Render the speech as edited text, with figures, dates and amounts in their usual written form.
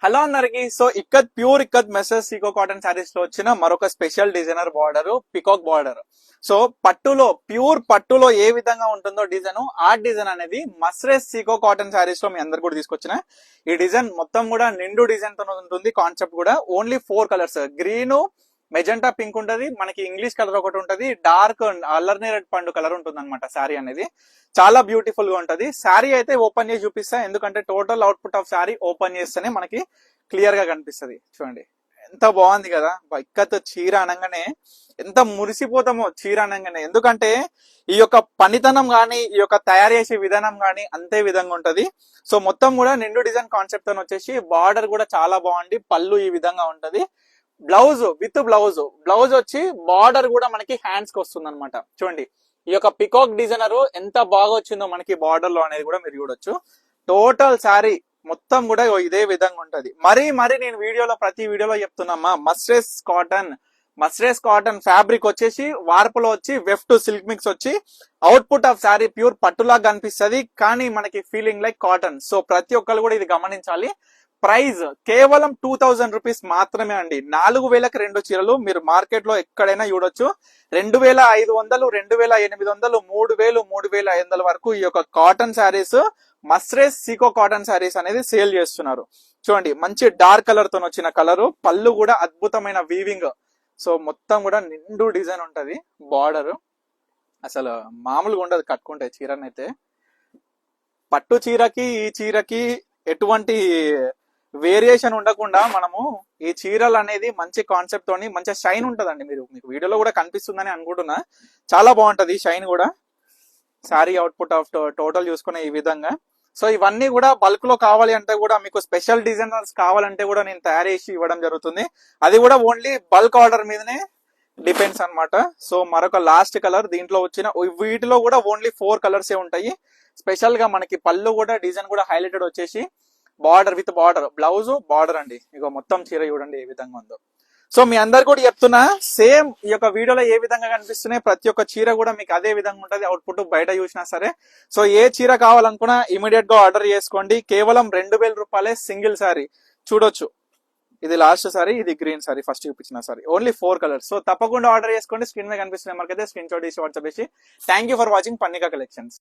Hello అందరికి. So pure ikat మెసెస్ సీకో కాటన్ శారీస్ లో వచ్చిన మరొక special designer border, peacock border. So pure పట్టులో ఏ విధంగా ఉంటుందో డిజైన్, ఆ డిజైన్ అనేది మస్రెస్ సీకో కాటన్ శారీస్ లో మీ అందరు కూడా తీసుకొచ్చిన ఈ డిజైన్ మొత్తం కూడా నిండు డిజైన్ తో ఉంటుంది. కాన్సెప్ట్ కూడా only 4 colours, green, magenta pink ఉంటది, మనకి ఇంగ్లీష్ కలర్ ఒకటి ఉంటది, డార్క్ అల్లర్నేరెడ్ పండు కలర్ ఉంటుంది అనమాట. శారీ అనేది చాలా బ్యూటిఫుల్ గా ఉంటది. శారీ అయితే ఓపెన్ చేసి చూపిస్తా, ఎందుకంటే total output of sari open చేస్తేనే మనకి క్లియర్ గా కనిపిస్తుంది. చూడండి ఎంత బాగుంది కదా. ఇక్కత్ చీర అనగానే ఎంత మురిసిపోతామో చీర అనగానే, ఎందుకంటే ఈ యొక్క పనితనం గానీ, ఈ యొక్క తయారు చేసే విధానం గానీ అంతే విధంగా ఉంటది. సో మొత్తం కూడా నిండు డిజైన్ కాన్సెప్ట్ తో వచ్చేసి బార్డర్ కూడా చాలా బాగుంది. పళ్ళు ఈ విధంగా ఉంటది. బ్లౌజ్ విత్ బ్లౌజ్ వచ్చి బార్డర్ కూడా మనకి హ్యాండ్స్ కి వస్తుంది అనమాట. చూడండి ఈ యొక్క పికాక్ డిజైనర్ ఎంత బాగా వచ్చిందో మనకి బార్డర్ లో అనేది కూడా మీరు చూడొచ్చు. టోటల్ శారీ మొత్తం కూడా ఇదే విధంగా ఉంటది. మరి నేను ప్రతి వీడియోలో చెప్తున్నామా, మస్రెస్ కాటన్ ఫ్యాబ్రిక్ వచ్చేసి వార్పులో వచ్చి వెఫ్ట్ సిల్క్ మిక్స్ వచ్చి అవుట్పుట్ ఆఫ్ శారీ ప్యూర్ పట్టులాగా కనిపిస్తుంది, కానీ మనకి ఫీలింగ్ లైక్ కాటన్. సో ప్రతి ఒక్కరు కూడా ఇది గమనించాలి. ప్రైస్ కేవలం 2000 రూపీస్ మాత్రమే అండి. 4000కి 2 చీరలు మీరు మార్కెట్ లో ఎక్కడైనా చూడొచ్చు. 2500, 2800, 3000, 3500 వరకు ఈ యొక్క కాటన్ శారీస్, మస్రెస్ సీకో కాటన్ శారీస్ అనేది సేల్ చేస్తున్నారు. చూడండి మంచి డార్క్ కలర్ తో వచ్చిన కలర్, పళ్ళు కూడా అద్భుతమైన వీవింగ్. సో మొత్తం కూడా నిండు డిజైన్ ఉంటది. బార్డర్ అసలు మామూలుగా ఉండదు కట్టుకుంటే చీరనైతే. పట్టు చీరకి ఈ చీరకి ఎటువంటి వేరియేషన్ ఉండకుండా మనము ఈ చీరలు అనేది మంచి కాన్సెప్ట్ తోని మంచి షైన్ ఉంటదండి. మీకు వీడియోలో కూడా కనిపిస్తుందని అనుకుంటున్నా. చాలా బాగుంటది షైన్ కూడా. శారీ అవుట్పుట్ ఆఫ్ టోటల్ చూసుకునే ఈ విధంగా. సో ఇవన్నీ కూడా బల్క్ లో కావాలి అంటే కూడా, మీకు స్పెషల్ డిజైనర్స్ కావాలంటే కూడా నేను తయారు చేసి ఇవ్వడం జరుగుతుంది. అది కూడా ఓన్లీ బల్క్ ఆర్డర్ మీదనే డిపెండ్స్ అనమాట. సో మరొక లాస్ట్ కలర్ దీంట్లో వచ్చిన వీటిలో కూడా ఓన్లీ 4 కలర్స్ ఉంటాయి. స్పెషల్ గా మనకి పళ్ళు కూడా డిజైన్ కూడా హైలైటెడ్ వచ్చేసి బార్డర్ విత్ బ్లౌజ్ బార్డర్ అండి. ఇక మొత్తం చీర చూడండి ఏ విధంగా ఉందో. సో మీ అందరు కూడా చెప్తున్నా, సేమ్ ఈ యొక్క వీడియోలో ఏ విధంగా కనిపిస్తున్నాయి ప్రతి ఒక్క చీర కూడా మీకు అదే విధంగా ఉంటది అవుట్పుట్. బయట చూసినా సరే. సో ఏ చీర కావాలనుకున్నా ఇమీడియట్ గా ఆర్డర్ చేసుకోండి. కేవలం 2000 రూపాయలే సింగిల్ శారీ. చూడొచ్చు ఇది లాస్ట్ సారీ, ఇది గ్రీన్ సారీ, ఫస్ట్ చూపించిన సారీ. Only 4 colours. సో తప్పకుండా ఆర్డర్ చేసుకోండి. స్క్రీన్ మీద కనిపిస్తున్న నెంబర్కి అయితే స్క్రీన్ షాట్ తీసి వాట్సాప్ చేసి. Thank you for watching Pannika collections.